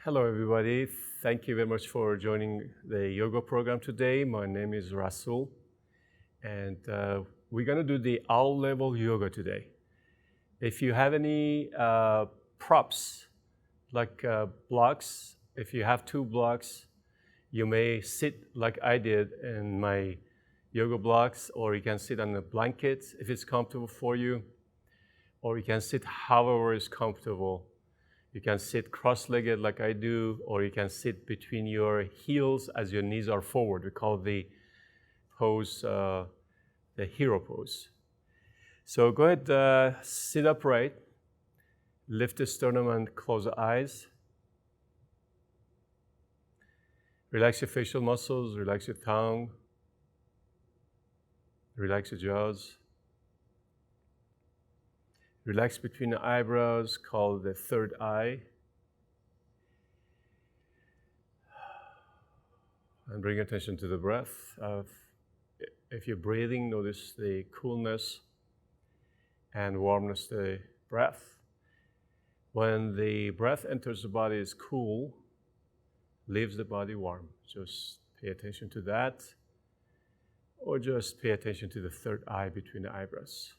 Hello, everybody. Thank you very much for joining the yoga program today. My name is Rasoul, and we're going to do the owl level yoga today. If you have any props, like blocks, if you have two blocks, you may sit like I did in my yoga blocks, or you can sit on a blanket if it's comfortable for you, or you can sit however is comfortable. You can sit cross-legged like I do, or you can sit between your heels as your knees are forward. We call the pose the hero pose. So go ahead, sit upright, lift the sternum and close the eyes. Relax your facial muscles, relax your tongue, relax your jaws. Relax between the eyebrows, called the third eye. And bring attention to the breath. If you're breathing, notice the coolness and warmness of the breath. When the breath enters the body, it's cool, leaves the body warm. Just pay attention to that, or just pay attention to the third eye between the eyebrows.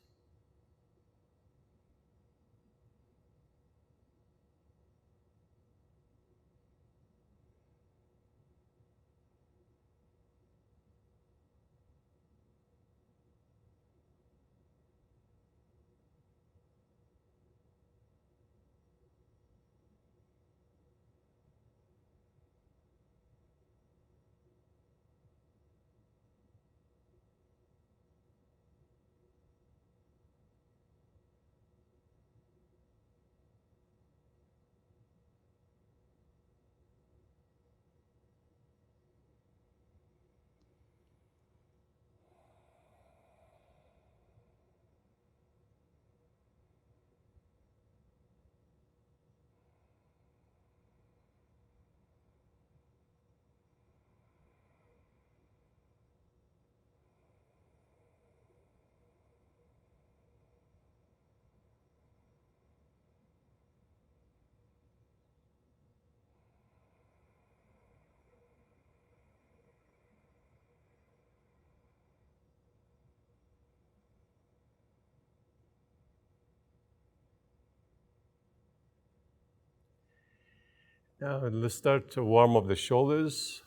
Now let's start to warm up the shoulders.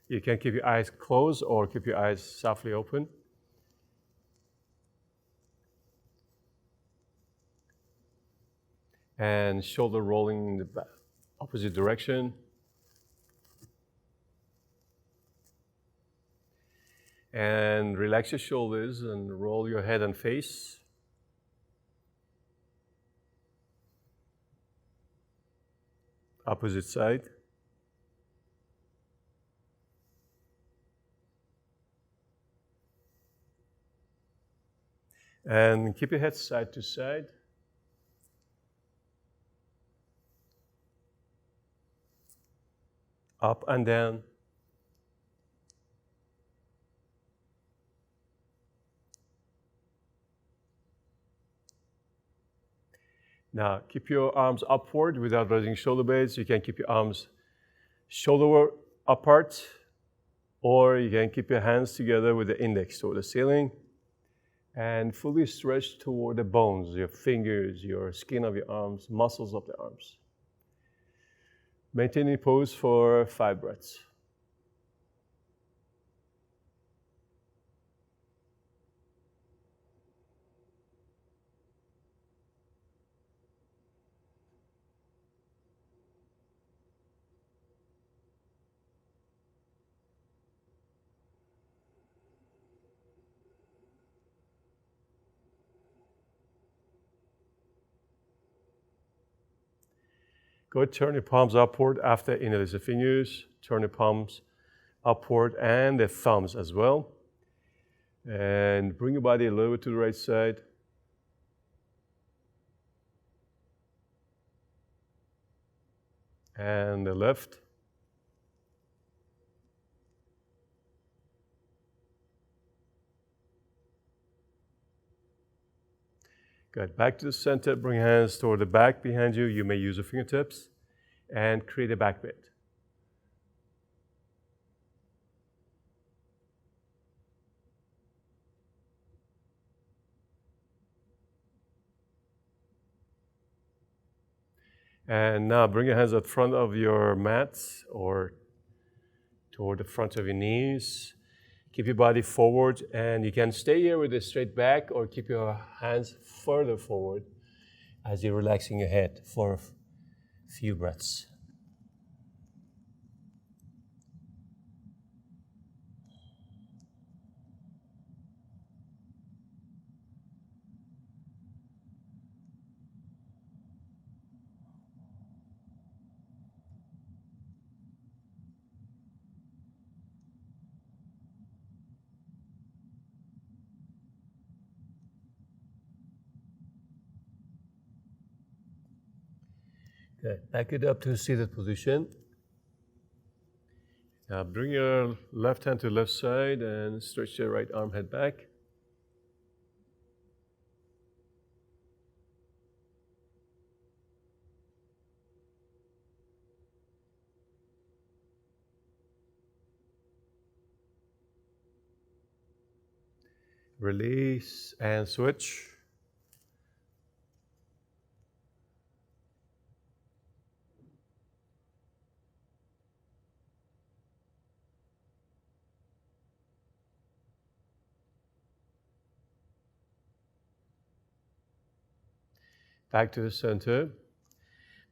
You can keep your eyes closed or keep your eyes softly open. And shoulder rolling in the opposite direction. And relax your shoulders and roll your head and face. Opposite side. And keep your head side to side. Up and down. Now, keep your arms upward without raising shoulder blades. You can keep your arms shoulder apart, or you can keep your hands together with the index toward the ceiling and fully stretch toward the bones, your fingers, your skin of your arms, muscles of the arms. Maintaining pose for 5 breaths. Go ahead, turn your palms upward after interlace the fingers. Turn your palms upward and the thumbs as well. And bring your body a little bit to the right side. And the left. Good. Back to the center. Bring hands toward the back behind you. You may use the fingertips. and create a back bend. And now bring your hands at the front of your mat or toward the front of your knees. Keep your body forward, and you can stay here with a straight back or keep your hands further forward as you're relaxing your head for a few breaths. Okay, back it up to seated position. Now bring your left hand to left side and stretch your right arm head back. Release and switch. Back to the center.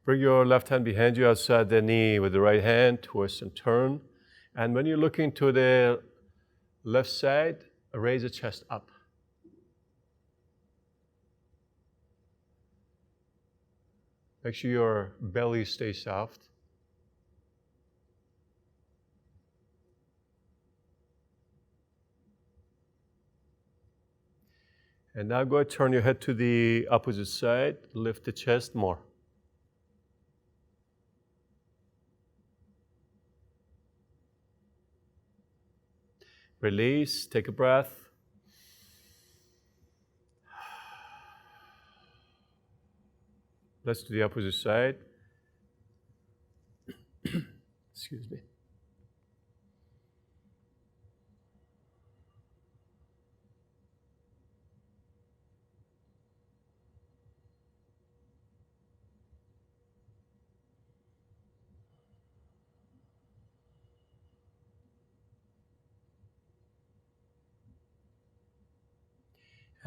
Bring your left hand behind you outside the knee with the right hand, twist and turn. And when you're looking to the left side, raise the chest up. Make sure your belly stays soft. And now go ahead, turn your head to the opposite side, lift the chest more. Release, take a breath. Let's do the opposite side. Excuse me.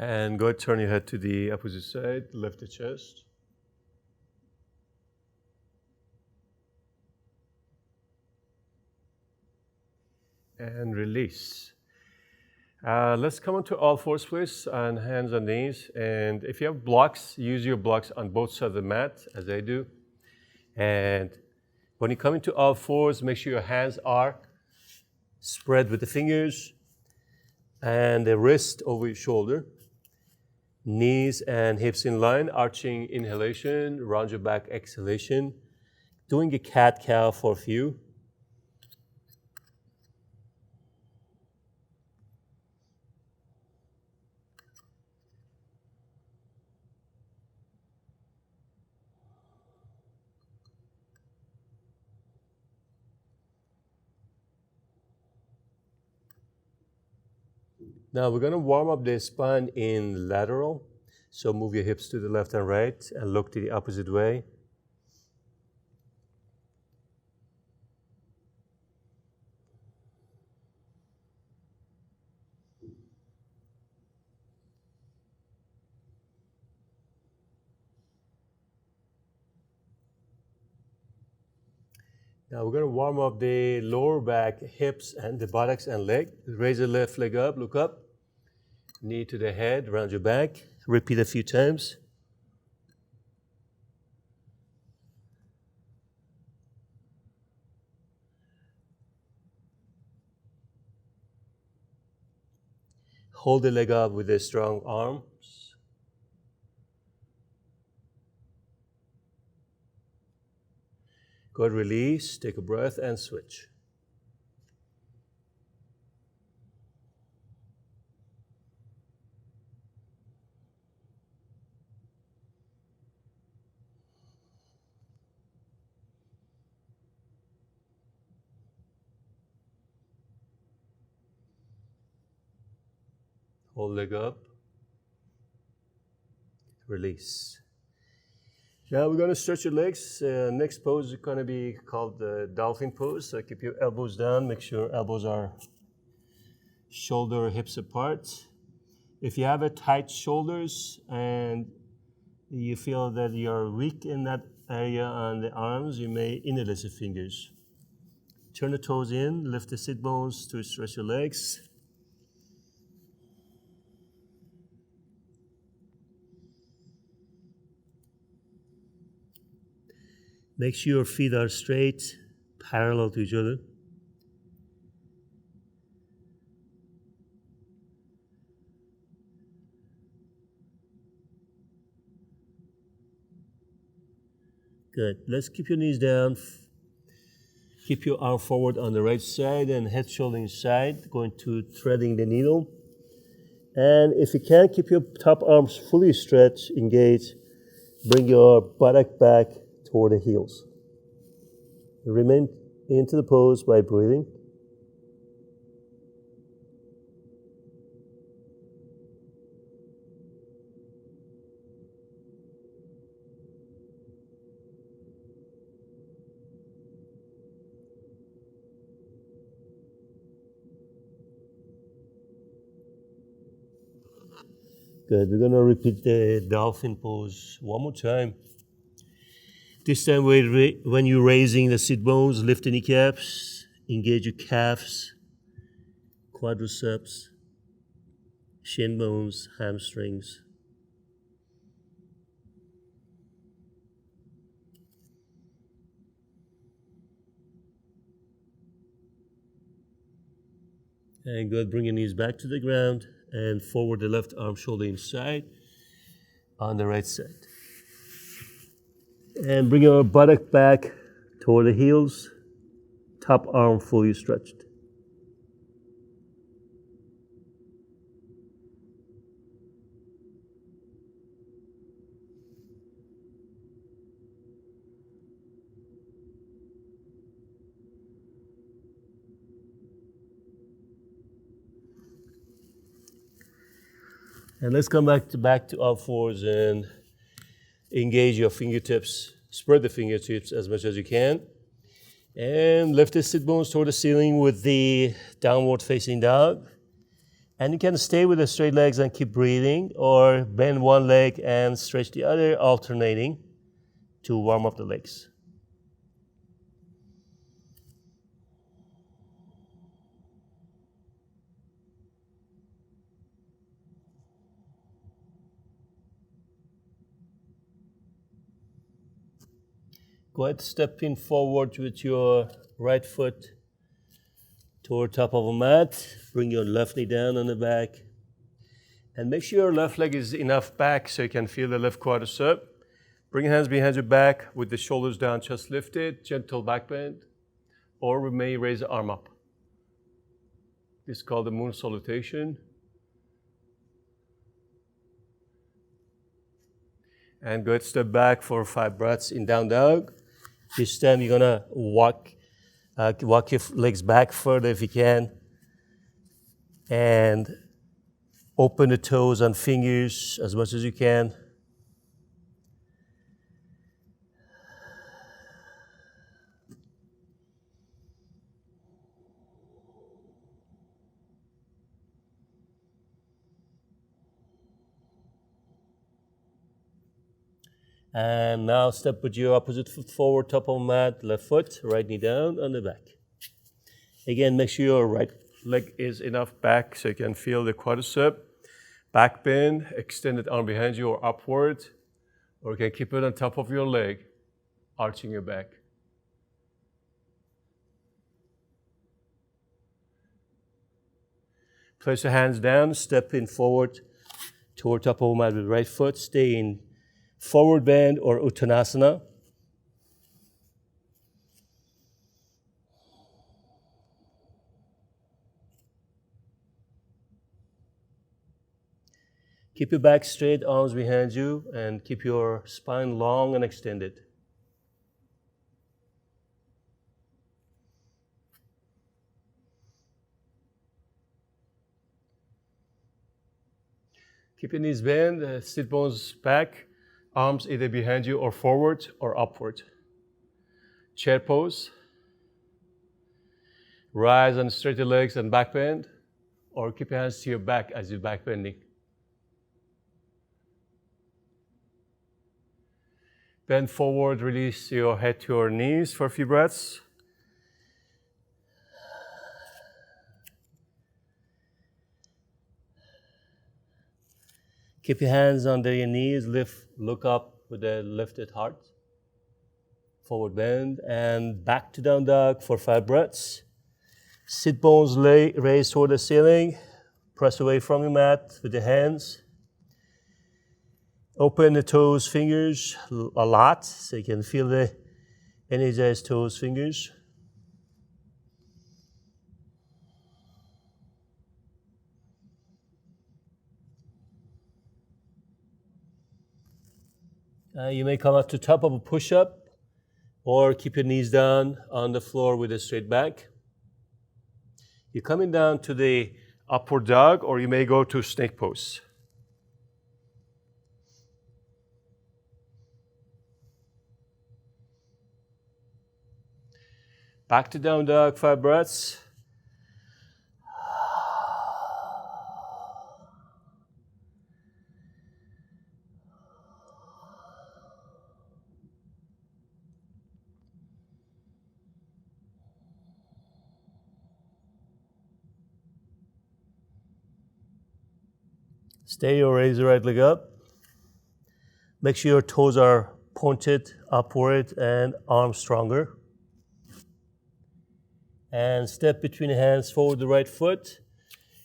And go ahead, turn your head to the opposite side, lift the chest. And release. Let's come onto all fours, please, on hands and knees. And if you have blocks, use your blocks on both sides of the mat, as I do. And when you come into all fours, make sure your hands are spread with the fingers and the wrist over your shoulder. Knees and hips in line, arching inhalation, round your back exhalation. Doing a cat-cow for a few. Now we're going to warm up the spine in lateral. So move your hips to the left and right and look to the opposite way. Now we're going to warm up the lower back, hips, and the buttocks and leg. Raise the left leg up, look up. Knee to the head, round your back. Repeat a few times. Hold the leg up with the strong arms. Go ahead, release, take a breath, and switch. whole leg up, release. Now we're going to stretch your legs. Next pose is going to be called the dolphin pose. So keep your elbows down, make sure elbows are shoulder hips apart. If you have a tight shoulders and you feel that you're weak in that area on the arms, you may interlace your fingers. Turn the toes in, lift the sit bones to stretch your legs. Make sure your feet are straight, parallel to each other. Good. Let's keep your knees down. Keep your arm forward on the right side and head shoulder inside, going to threading the needle. And if you can, keep your top arms fully stretched, engaged. Bring your buttock back toward the heels. Remain into the pose by breathing. Good. We're going to repeat the dolphin pose one more time. This time, when you're raising the sit bones, lift the kneecaps, engage your calves, quadriceps, shin bones, hamstrings. And good. Bring your knees back to the ground and forward the left arm, shoulder inside on the right side. And bring your buttock back toward the heels, top arm fully stretched. And let's come back to all fours and engage your fingertips. Spread the fingertips as much as you can. And lift the sit bones toward the ceiling with the downward facing dog. And you can stay with the straight legs and keep breathing, or bend one leg and stretch the other, alternating to warm up the legs. Go ahead, stepping forward with your right foot toward top of a mat. Bring your left knee down on the back. And make sure your left leg is enough back so you can feel the left quadricep. Bring your hands behind your back with the shoulders down, chest lifted, gentle back bend. Or we may raise the arm up. This is called the moon salutation. And go ahead, step back for 5 breaths in down dog. This time you're gonna walk your legs back further if you can. And open the toes and fingers as much as you can. And now step with your opposite foot forward, top of the mat, left foot, right knee down on the back. Again, make sure your right leg is enough back so you can feel the quadricep. Back bend, extended arm behind you or upward, or you can keep it on top of your leg, arching your back. Place your hands down, step in forward toward top of the mat with right foot, stay in forward bend or Uttanasana. Keep your back straight, arms behind you, and keep your spine long and extended. Keep your knees bent, sit bones back, arms either behind you or forward or upward. Chair pose. Rise and straight your legs and back bend, or keep your hands to your back as you're back bending. Bend forward, release your head to your knees for a few breaths. Keep your hands under your knees, look up with a lifted heart. Forward bend and back to down dog for 5 breaths. Sit bones raised toward the ceiling. Press away from your mat with your hands. Open the toes, fingers a lot so you can feel the energized toes, fingers. You may come up to top of a push-up or keep your knees down on the floor with a straight back. You're coming down to the upward dog, or you may go to snake pose. Back to down dog, 5 breaths. Stay or raise the right leg up. Make sure your toes are pointed upward and arms stronger. And step between the hands, forward the right foot.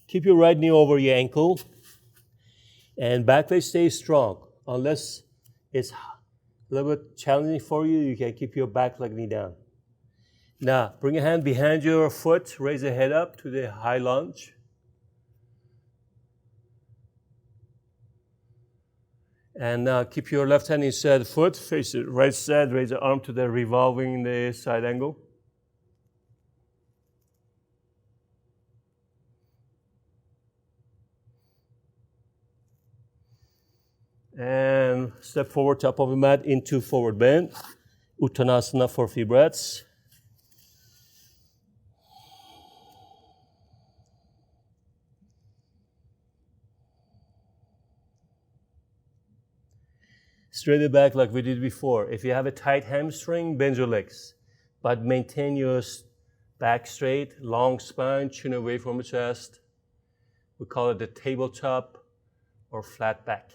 Keep your right knee over your ankle. And back leg stays strong. Unless it's a little bit challenging for you, you can keep your back leg knee down. Now, bring your hand behind your foot, raise the head up to the high lunge. And now keep your left hand inside the foot, face the right side, raise the arm to the revolving the side angle. And step forward, top of the mat into forward bend. Uttanasana for a few breaths. Straight the back like we did before. If you have a tight hamstring, bend your legs. But maintain your back straight, long spine, chin away from the chest. We call it the tabletop or flat back.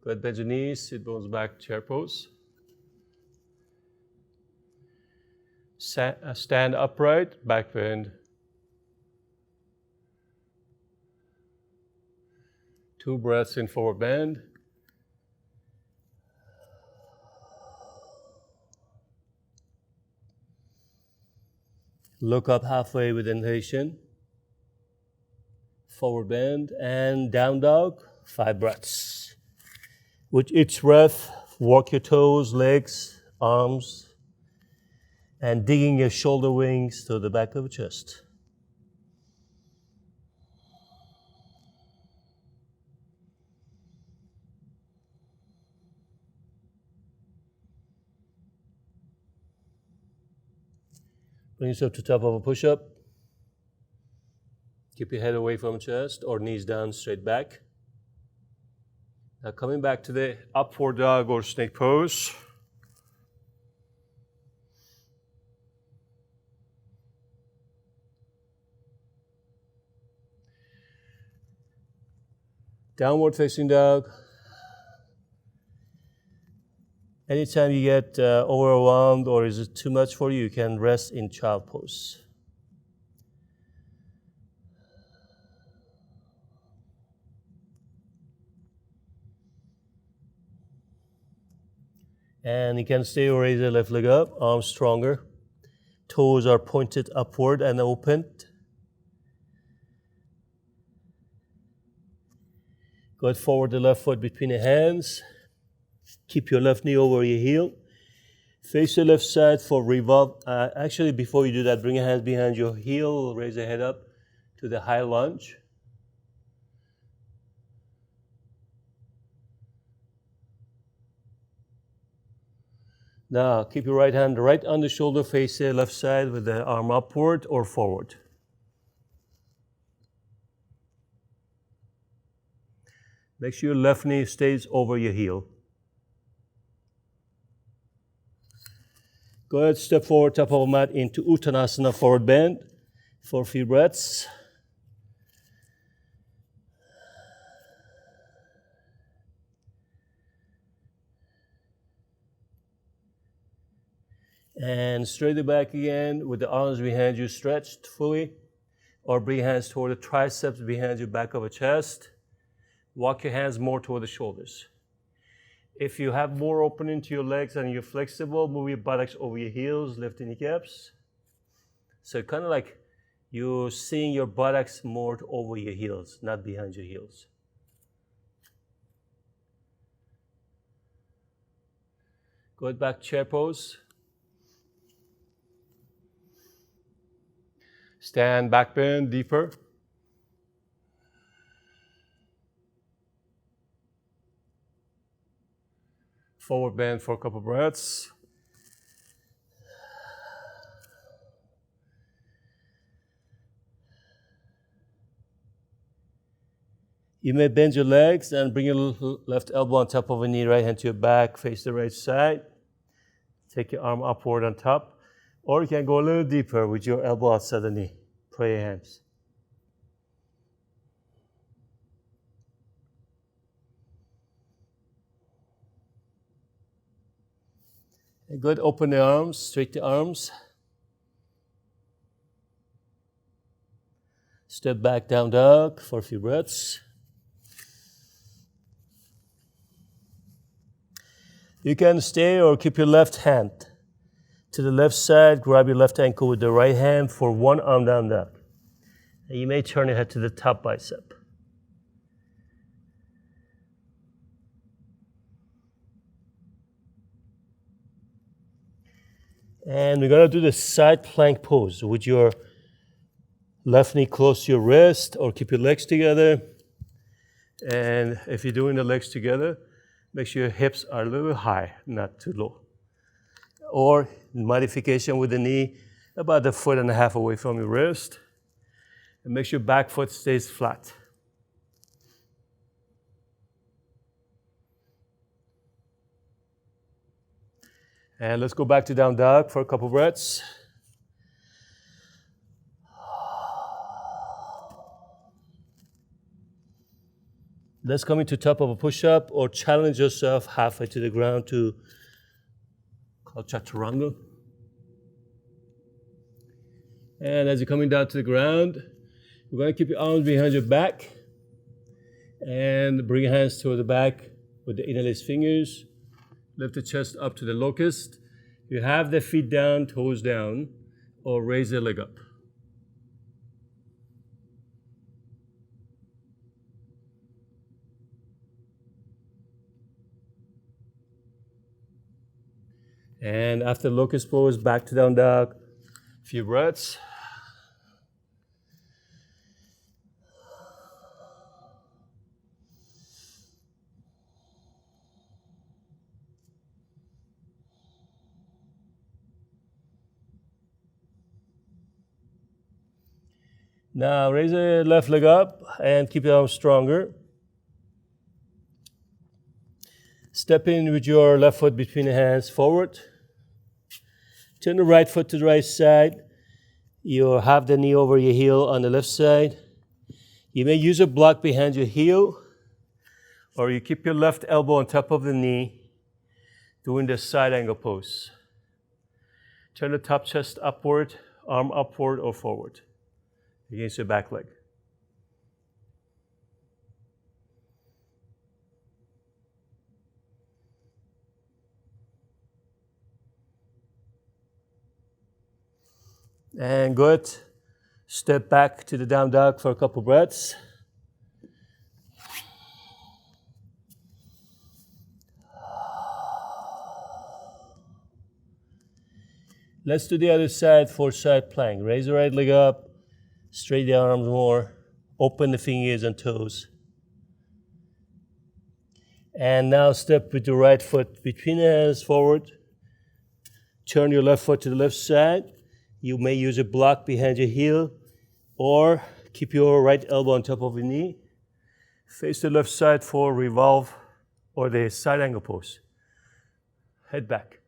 Go ahead, bend your knees, sit bones back, chair pose. Stand upright, back bend. 2 breaths in forward bend. Look up halfway with inhalation. Forward bend and down dog, 5 breaths. With each breath, walk your toes, legs, arms, and digging your shoulder wings to the back of the chest. Bring yourself to top of a push-up. Keep your head away from the chest or knees down, straight back. Now coming back to the upward dog or snake pose. Downward facing dog. Anytime you get overwhelmed or is it too much for you, you can rest in child pose. And you can stay or raise the left leg up, arms stronger. Toes are pointed upward and opened. Go forward the left foot between the hands. Keep your left knee over your heel. Face the left side for revolve. Actually, before you do that, bring your hands behind your heel, raise the head up to the high lunge. Now, keep your right hand right on the shoulder, face the left side with the arm upward or forward. Make sure your left knee stays over your heel. Go ahead, step forward, top of the mat into Uttanasana, forward bend for a few breaths. And straight it back again with the arms behind you stretched fully, or bring your hands toward the triceps behind your back of the chest. Walk your hands more toward the shoulders. If you have more opening to your legs and you're flexible, move your buttocks over your heels, lift the kneecaps. So kind of like you're seeing your buttocks more over your heels, not behind your heels. Go back, chair pose. Stand, back bend, deeper. Forward bend for a couple breaths. You may bend your legs and bring your left elbow on top of a knee, right hand to your back, face the right side. Take your arm upward on top. Or you can go a little deeper with your elbow outside the knee. Pray your hands. And good, open the arms, straight the arms. Step back, down dog for a few breaths. You can stay or keep your left hand to the left side, grab your left ankle with the right hand for one arm down dog. And you may turn your head to the top bicep. And we're going to do the side plank pose with your left knee close to your wrist, or keep your legs together. And if you're doing the legs together, make sure your hips are a little high, not too low. Or modification with the knee about 1.5 feet away from your wrist. And make sure your back foot stays flat. And let's go back to down dog for a couple breaths. Let's come into top of a push-up or challenge yourself halfway to the ground to called Chaturanga. And as you're coming down to the ground, you're going to keep your arms behind your back and bring your hands toward the back with the interlaced fingers. Lift the chest up to the locust. You have the feet down, toes down, or raise the leg up. And after locust pose, back to down dog. A few breaths. Now raise the left leg up and keep your arms stronger. Step in with your left foot between the hands forward. Turn the right foot to the right side. You have the knee over your heel on the left side. You may use a block behind your heel, or you keep your left elbow on top of the knee, doing the side angle pose. Turn the top chest upward, arm upward or forward against your back leg. And good. Step back to the down dog for a couple breaths. Let's do the other side for side plank. Raise the right leg up, straighten the arms more, open the fingers and toes. And now step with your right foot between the hands forward. Turn your left foot to the left side. You may use a block behind your heel or keep your right elbow on top of your knee. Face the left side for revolve or the side angle pose. Head back.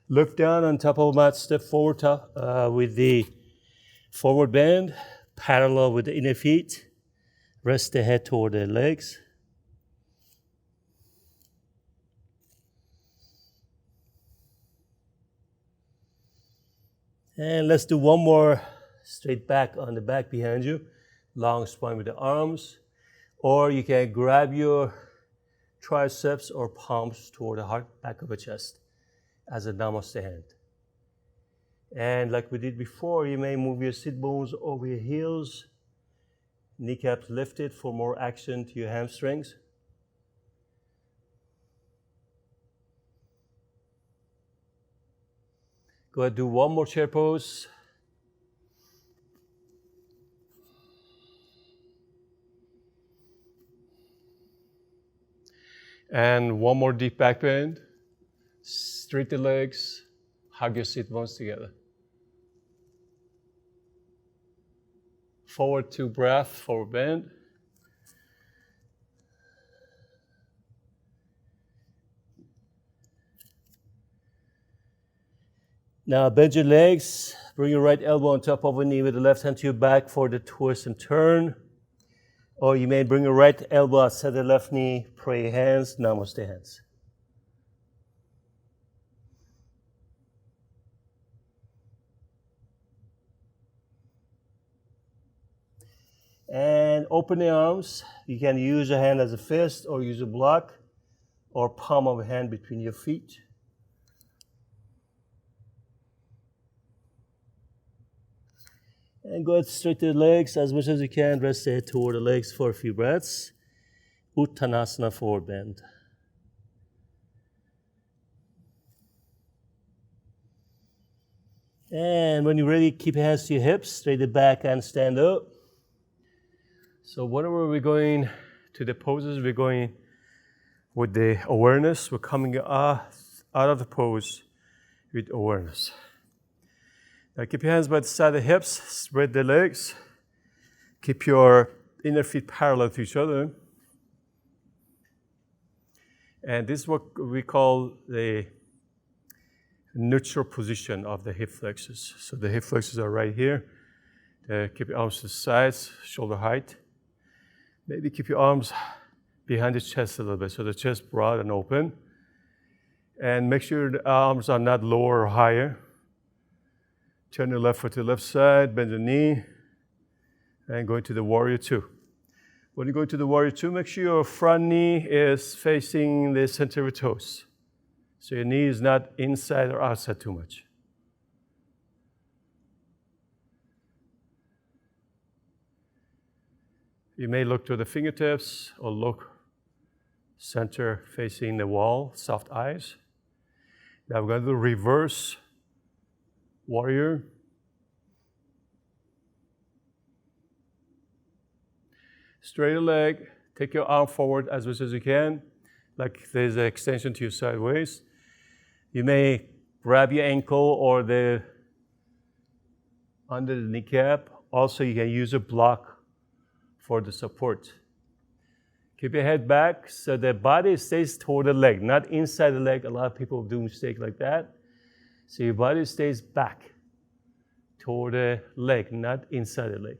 Look down on top of a mat, step forward with the forward bend, parallel with the inner feet. Rest the head toward the legs. And let's do one more straight back on the back behind you. Long spine with the arms. Or you can grab your triceps or palms toward the back of the chest as a Namaste hand. And like we did before, you may move your sit bones over your heels, kneecaps lifted for more action to your hamstrings. Go ahead, do one more chair pose. And one more deep back bend. Straight the legs, hug your sit bones together. Forward to breath, forward bend. Now bend your legs, bring your right elbow on top of a knee with the left hand to your back for the twist and turn. Or you may bring your right elbow outside the left knee, pray hands, Namaste hands. And open the arms. You can use a hand as a fist or use a block or palm of a hand between your feet. And go ahead, straighten the legs as much as you can. Rest the head toward the legs for a few breaths. Uttanasana, forward bend. And when you're ready, keep your hands to your hips, straighten back and stand up. So whenever we're going to the poses, we're going with the awareness. We're coming out of the pose with awareness. Now keep your hands by the side of the hips, spread the legs. Keep your inner feet parallel to each other. And this is what we call the neutral position of the hip flexors. So the hip flexors are right here. Keep your arms to the sides, shoulder height. Maybe keep your arms behind the chest a little bit, so the chest broad and open. And make sure the arms are not lower or higher. Turn your left foot to the left side, bend the knee, and go into the warrior two. When you go into the warrior two, make sure your front knee is facing the center of your toes. So your knee is not inside or outside too much. You may look to the fingertips or look center facing the wall, soft eyes. Now we're going to do reverse warrior. Straighten the leg, take your arm forward as much as you can, like there's an extension to your sideways. You may grab your ankle or under the kneecap. Also, you can use a block for the support. Keep your head back so the body stays toward the leg, not inside the leg. A lot of people do mistake like that. So your body stays back toward the leg, not inside the leg.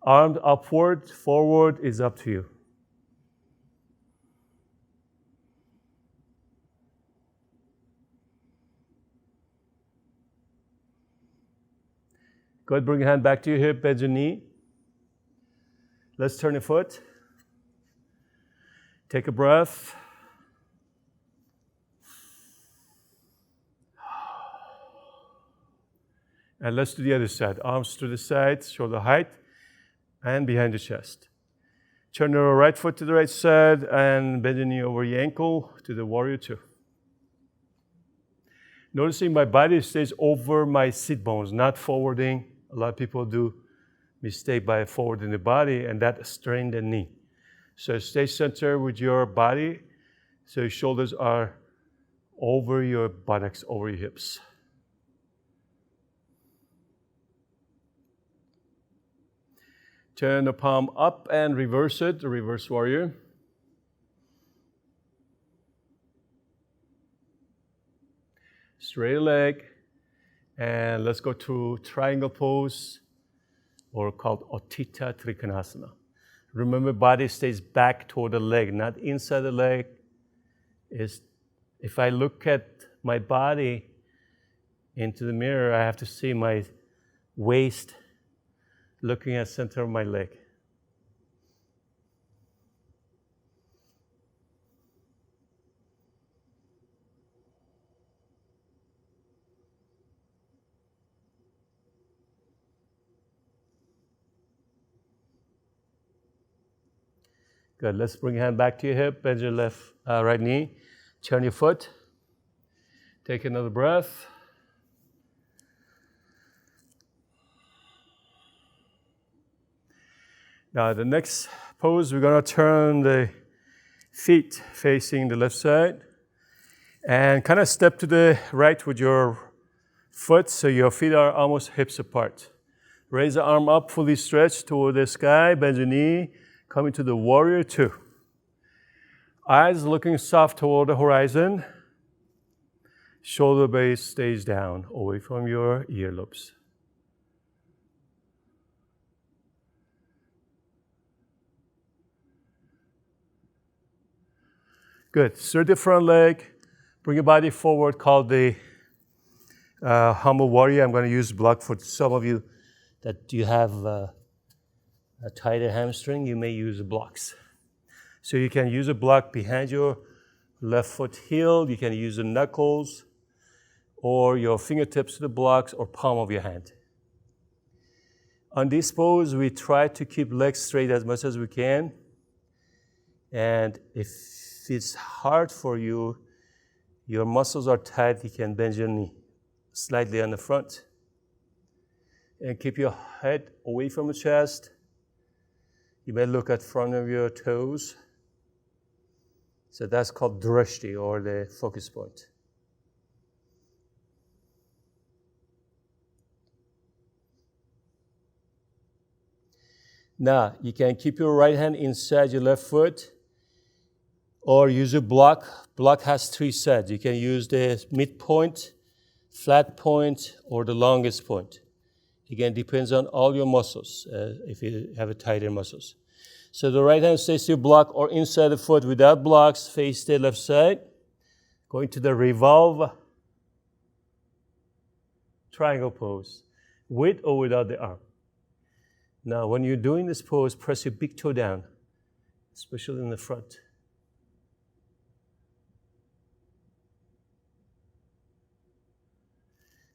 Arms upward, forward is up to you. Go ahead, bring your hand back to your hip, bend your knee. Let's turn your foot. Take a breath. And let's do the other side. Arms to the sides, shoulder height, and behind the chest. Turn your right foot to the right side and bend your knee over your ankle to the warrior two. Noticing my body stays over my sit bones, not forwarding. A lot of people do mistake by forwarding the body, and that strains the knee. So stay centered with your body, so your shoulders are over your buttocks, over your hips. Turn the palm up and reverse it, the reverse warrior. Straight leg, and let's go to triangle pose, or called Utthita Trikonasana. Remember, body stays back toward the leg, not inside the leg. If I look at my body into the mirror, I have to see my waist looking at center of my leg. Good. Let's bring your hand back to your hip. Bend your right knee. Turn your foot. Take another breath. Now, the next pose, we're going to turn the feet facing the left side and kind of step to the right with your foot so your feet are almost hips apart. Raise the arm up, fully stretched toward the sky. Bend your knee. Coming to the warrior two. Eyes looking soft toward the horizon. Shoulder base stays down, away from your earlobes. Good. Straight the front leg. Bring your body forward, called the humble warrior. I'm going to use block for some of you that you have a tighter hamstring. You may use blocks. So you can use a block behind your left foot heel. You can use the knuckles or your fingertips to the blocks or palm of your hand. On this pose, we try to keep legs straight as much as we can. And if it's hard for you, your muscles are tight, you can bend your knee slightly on the front. And keep your head away from the chest. You may look at front of your toes. So that's called drishti, or the focus point. Now, you can keep your right hand inside your left foot, or use a block. Block has three sides. You can use the midpoint, flat point, or the longest point. Again, depends on all your muscles, if you have a tighter muscles. So the right hand stays to your block or inside the foot without blocks, face the left side. Going to the revolve triangle pose, with or without the arm. Now, when you're doing this pose, press your big toe down, especially in the front.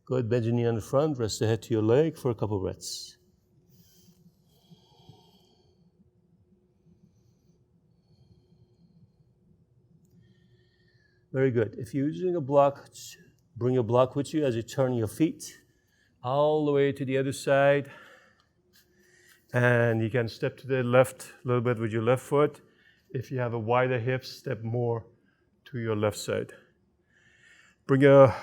Go ahead, bend your knee on the front, rest the head to your leg for a couple breaths. Very good. If you're using a block, bring a block with you as you turn your feet all the way to the other side. And you can step to the left a little bit with your left foot. If you have a wider hip, step more to your left side. Bring your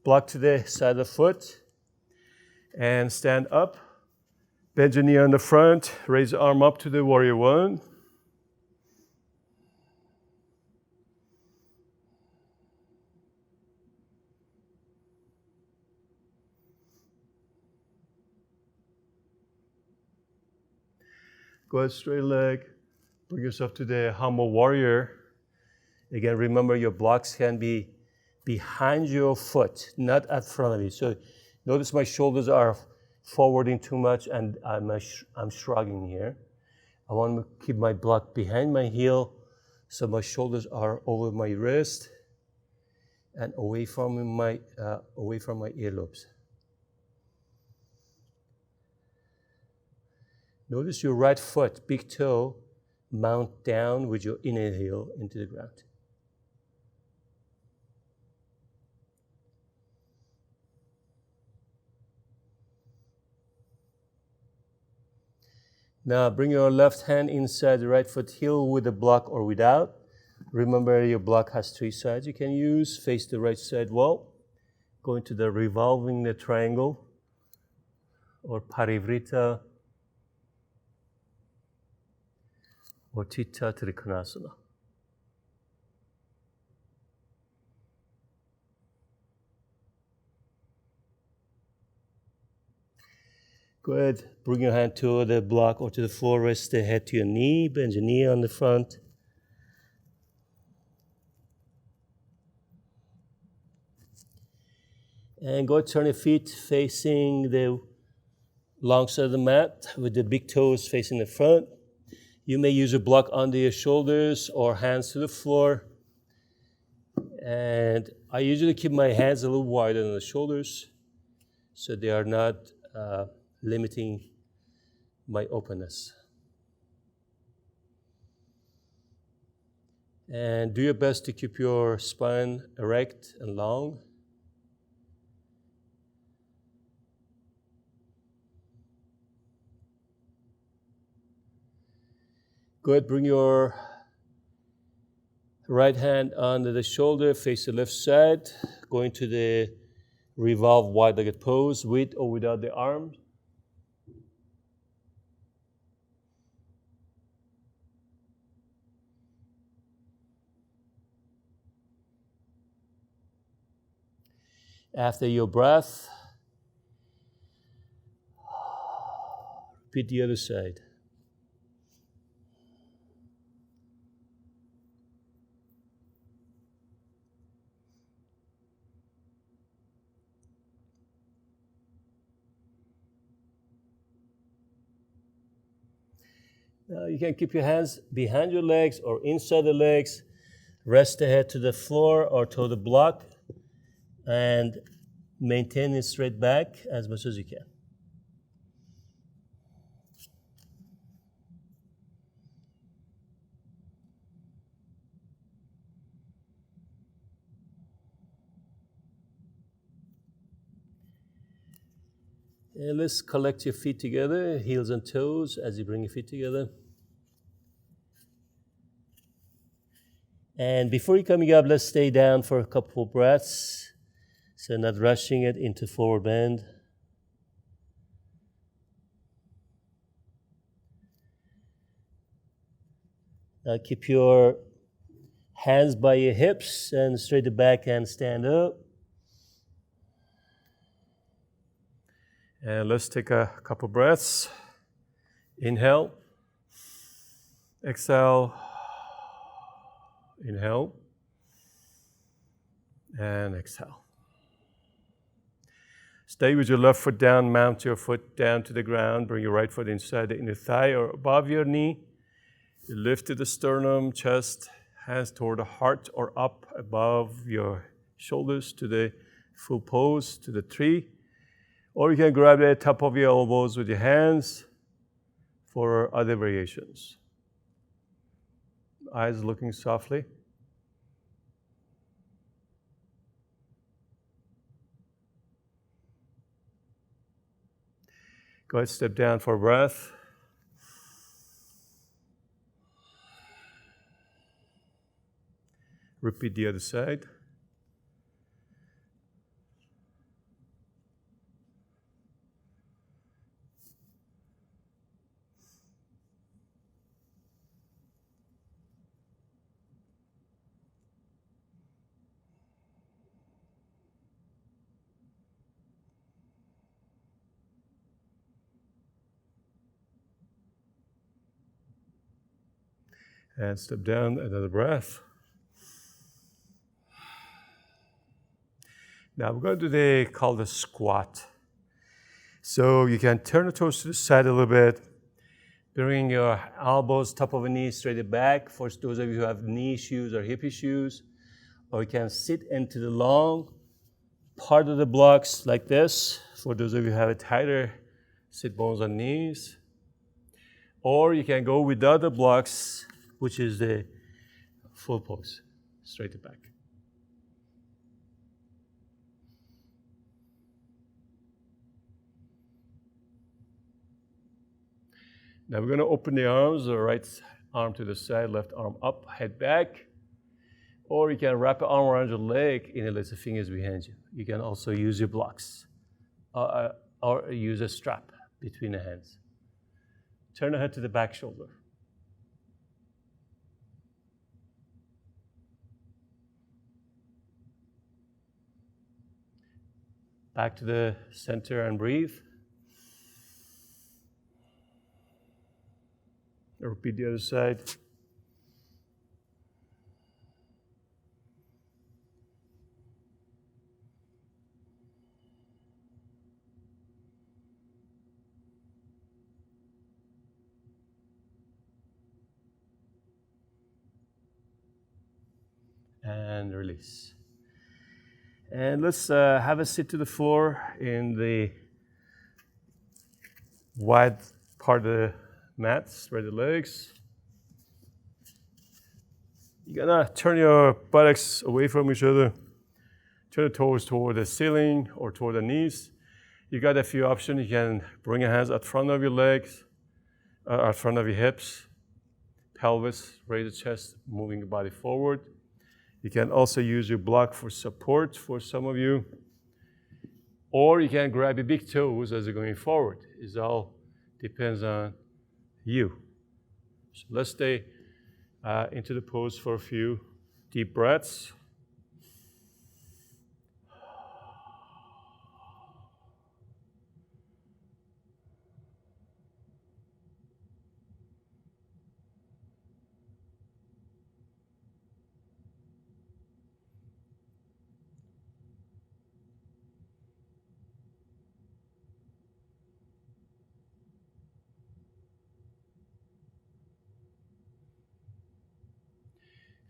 block to the side of the foot and stand up. Bend your knee on the front. Raise the arm up to the warrior one. Go ahead, straight leg. Bring yourself to the humble warrior. Again, remember your blocks can be behind your foot, not at front of you. So notice my shoulders are forwarding too much and I'm shrugging here. I want to keep my block behind my heel so my shoulders are over my wrist and away from my earlobes. Notice your right foot, big toe, mount down with your inner heel into the ground. Now bring your left hand inside the right foot heel with a block or without. Remember your block has 3 sides you can use. Face the right side wall. Go into the revolving the triangle or parivrita or Chitta Trikonasana. Go ahead, bring your hand to the block or to the floor, rest the head to your knee, bend your knee on the front. And go turn your feet facing the long side of the mat with the big toes facing the front. You may use a block under your shoulders or hands to the floor. And I usually keep my hands a little wider than the shoulders so they are not limiting my openness. And do your best to keep your spine erect and long. Go ahead, bring your right hand under the shoulder, face the left side, go into the revolve wide-legged pose with or without the arms. After your breath, repeat the other side. Now you can keep your hands behind your legs or inside the legs. Rest the head to the floor or to the block and maintain it straight back as much as you can. And let's collect your feet together, heels and toes as you bring your feet together. And before you coming up, let's stay down for a couple of breaths. So not rushing it into forward bend. Now keep your hands by your hips and straight the back and stand up. And let's take a couple breaths. Inhale. Exhale. Inhale. And exhale. Stay with your left foot down, mount your foot down to the ground, bring your right foot inside the inner thigh or above your knee. You lift to the sternum, chest, hands toward the heart or up above your shoulders to the full pose, to the tree. Or you can grab the top of your elbows with your hands for other variations. Eyes looking softly. Go ahead, step down for a breath. Repeat the other side. And step down, another breath. Now we're going to do called a squat. So you can turn the toes to the side a little bit, bring your elbows, top of the knee straight back for those of you who have knee issues or hip issues. Or you can sit into the long part of the blocks like this for those of you who have a tighter sit bones and knees. Or you can go without the blocks, which is the full pose, straight to back. Now we're going to open the arms, the right arm to the side, left arm up, head back. Or you can wrap your arm around your leg, interlace the fingers behind you. You can also use your blocks or use a strap between the hands. Turn the head to the back shoulder. Back to the center and breathe. Repeat the other side. And release. And let's have a sit to the floor in the wide part of the mat. Spread the legs. You're gonna turn your buttocks away from each other. Turn the toes toward the ceiling or toward the knees. You got a few options. You can bring your hands out front of your legs, out front of your hips, pelvis, raise the chest, moving your body forward. You can also use your block for support for some of you. Or you can grab your big toes as you're going forward. It all depends on you. So let's stay into the pose for a few deep breaths.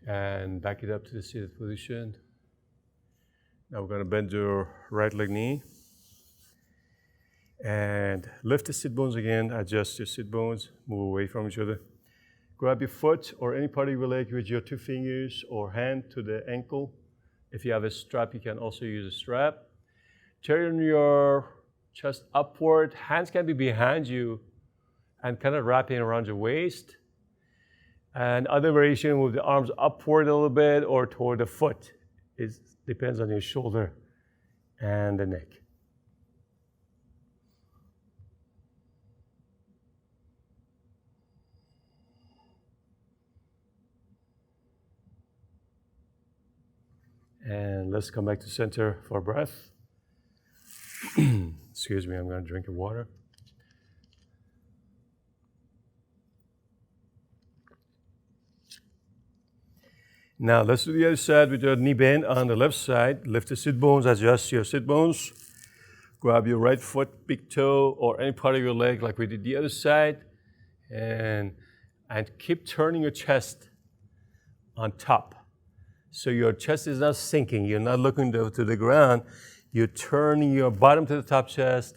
And back it up to the seated position. Now we're going to bend your right leg knee. And lift the sit bones again. Adjust your sit bones. Move away from each other. Grab your foot or any part of your leg with your 2 fingers or hand to the ankle. If you have a strap, you can also use a strap. Turn your chest upward. Hands can be behind you and kind of wrapping around your waist. And other variation, move the arms upward a little bit or toward the foot. It depends on your shoulder and the neck. And let's come back to center for breath. Excuse me, I'm going to drink of water. Now let's do the other side with your knee bend on the left side. Lift the sit bones, adjust your sit bones. Grab your right foot, big toe, or any part of your leg like we did the other side. And keep turning your chest on top. So your chest is not sinking. You're not looking to the ground. You're turning your bottom to the top chest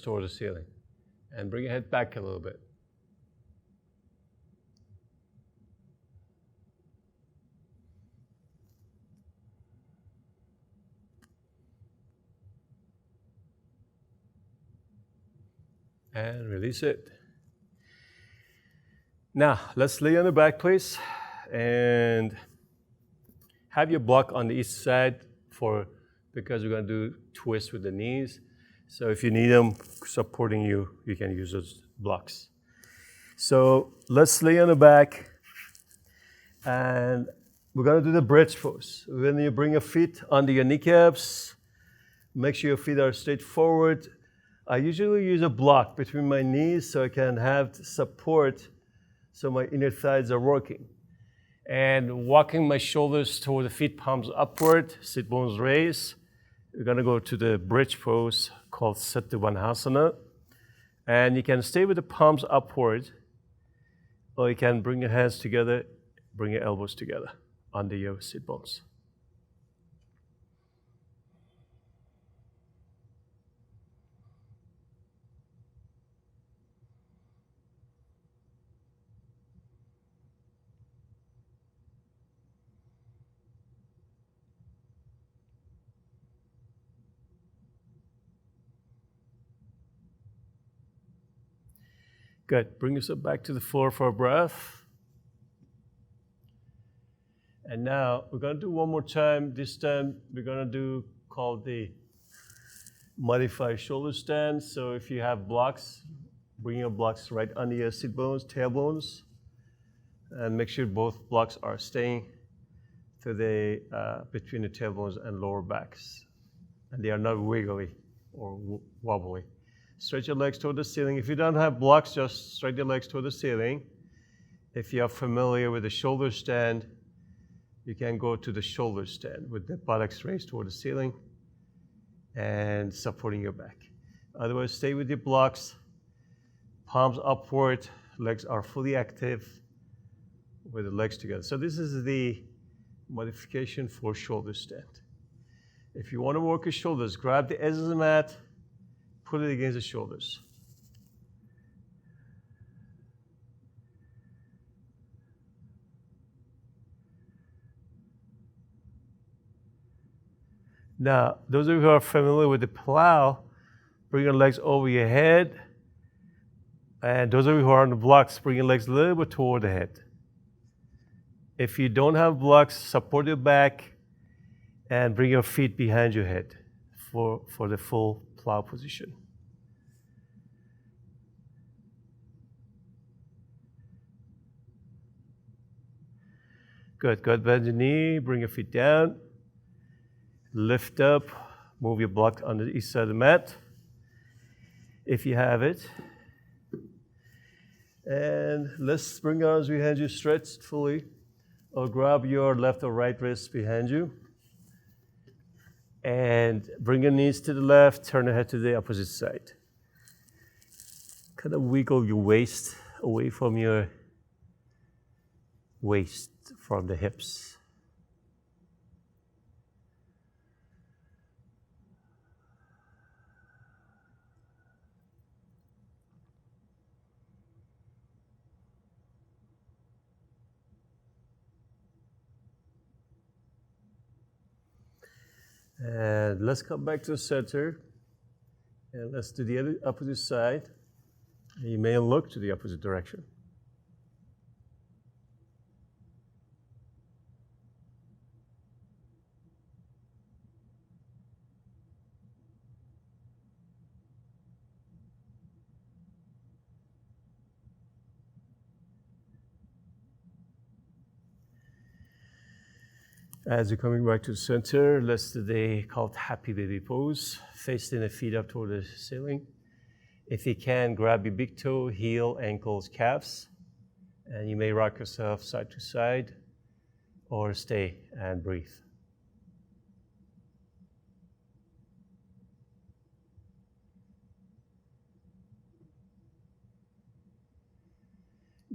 toward the ceiling. And bring your head back a little bit. And release it. Now, let's lay on the back, please. And have your block on the east side because we're going to do twists with the knees. So if you need them supporting you, you can use those blocks. So let's lay on the back. And we're going to do the bridge pose. When you bring your feet under your kneecaps, make sure your feet are straight forward. I usually use a block between my knees so I can have support so my inner thighs are working. And walking my shoulders toward the feet, palms upward, sit bones raised. We're going to go to the bridge pose called Uttanasana. And you can stay with the palms upward, or you can bring your hands together, bring your elbows together under your sit bones. Good. Bring yourself back to the floor for a breath. And now we're going to do one more time. This time we're going to do called the modified shoulder stand. So if you have blocks, bring your blocks right under your sit bones, tailbones, and make sure both blocks are staying to the between the tailbones and lower backs, and they are not wiggly or wobbly. Stretch your legs toward the ceiling. If you don't have blocks, just stretch your legs toward the ceiling. If you are familiar with the shoulder stand, you can go to the shoulder stand with the buttocks raised toward the ceiling and supporting your back. Otherwise, stay with your blocks, palms upward, legs are fully active with the legs together. So this is the modification for shoulder stand. If you want to work your shoulders, grab the edge of the mat, put it against the shoulders. Now, those of you who are familiar with the plow, bring your legs over your head. And those of you who are on the blocks, bring your legs a little bit toward the head. If you don't have blocks, support your back and bring your feet behind your head for the full plow position. Good. Good. Bend your knee, bring your feet down. Lift up, move your block on the east side of the mat, if you have it. And let's bring our arms behind you, stretched fully, or grab your left or right wrist behind you. And bring your knees to the left, turn your head to the opposite side. Kind of wiggle your waist away from your waist, from the hips. And let's come back to the center. And let's do the other opposite side. And you may look to the opposite direction. As you're coming back to the center, let's do the called happy baby pose, facing the feet up toward the ceiling. If you can, grab your big toe, heel, ankles, calves, and you may rock yourself side to side or stay and breathe.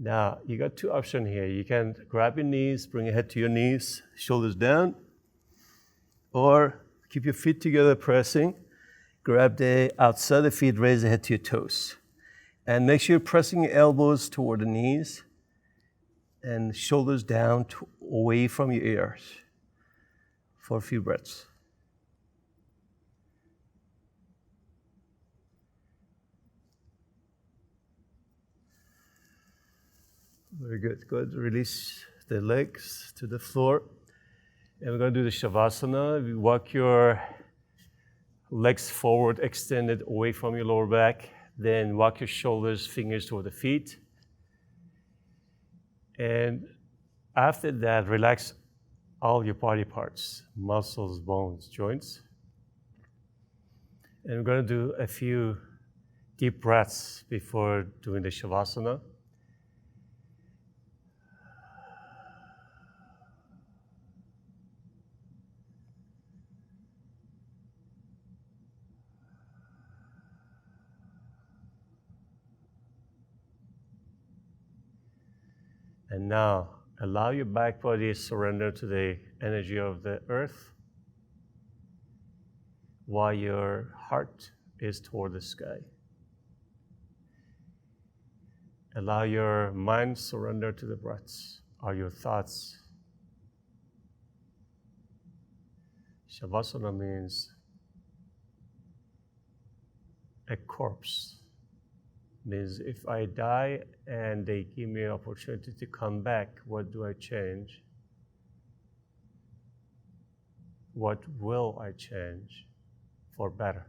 Now, you got two options here. You can grab your knees, bring your head to your knees, shoulders down, or keep your feet together pressing. Grab the outside of the feet, raise the head to your toes. And make sure you're pressing your elbows toward the knees and shoulders down away from your ears for a few breaths. Very good. Good. Release the legs to the floor. And we're going to do the Shavasana. You walk your legs forward, extended away from your lower back. Then walk your shoulders, fingers toward the feet. And after that, relax all your body parts, muscles, bones, joints. And we're going to do a few deep breaths before doing the Shavasana. And now, allow your back body to surrender to the energy of the earth while your heart is toward the sky. Allow your mind surrender to the breaths or your thoughts. Shavasana means a corpse Means if I die and they give me an opportunity to come back, what do I change? What will I change for better?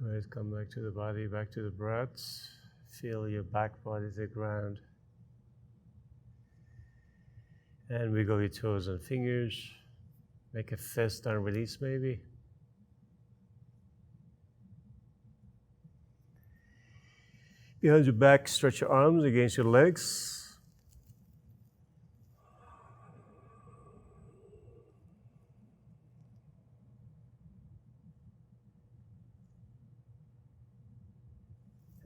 Go ahead, come back to the body, back to the breaths. Feel your back body to the ground. And wiggle your toes and fingers. Make a fist and release maybe. Behind your back, stretch your arms against your legs.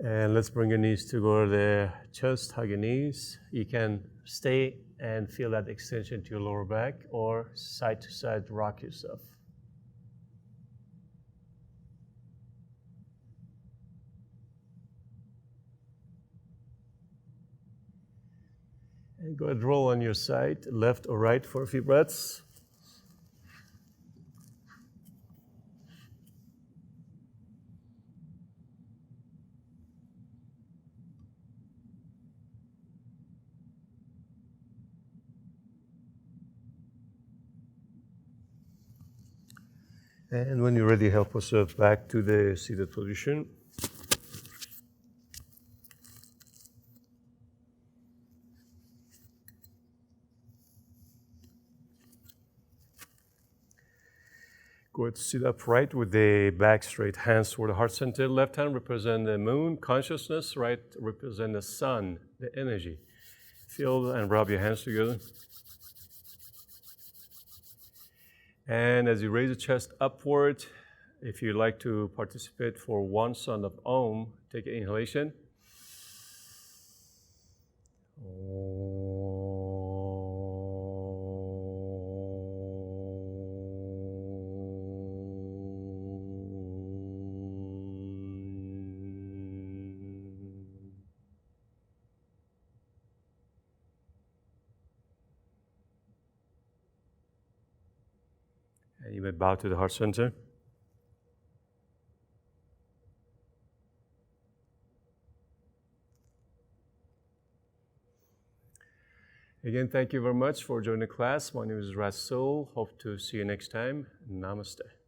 And let's bring your knees to go to the chest, hug your knees. You can stay and feel that extension to your lower back, or side to side rock yourself. And go ahead, roll on your side, left or right for a few breaths. And when you're ready, help yourself back to the seated position. Go ahead, sit upright with the back straight, hands toward the heart center. Left hand represent the moon, consciousness. Right represent the sun, the energy. Feel and rub your hands together. And as you raise the chest upward, if you'd like to participate for one sound of Om, take an inhalation. And you may bow to the heart center. Again, thank you very much for joining the class. My name is Rasoul. Hope to see you next time. Namaste.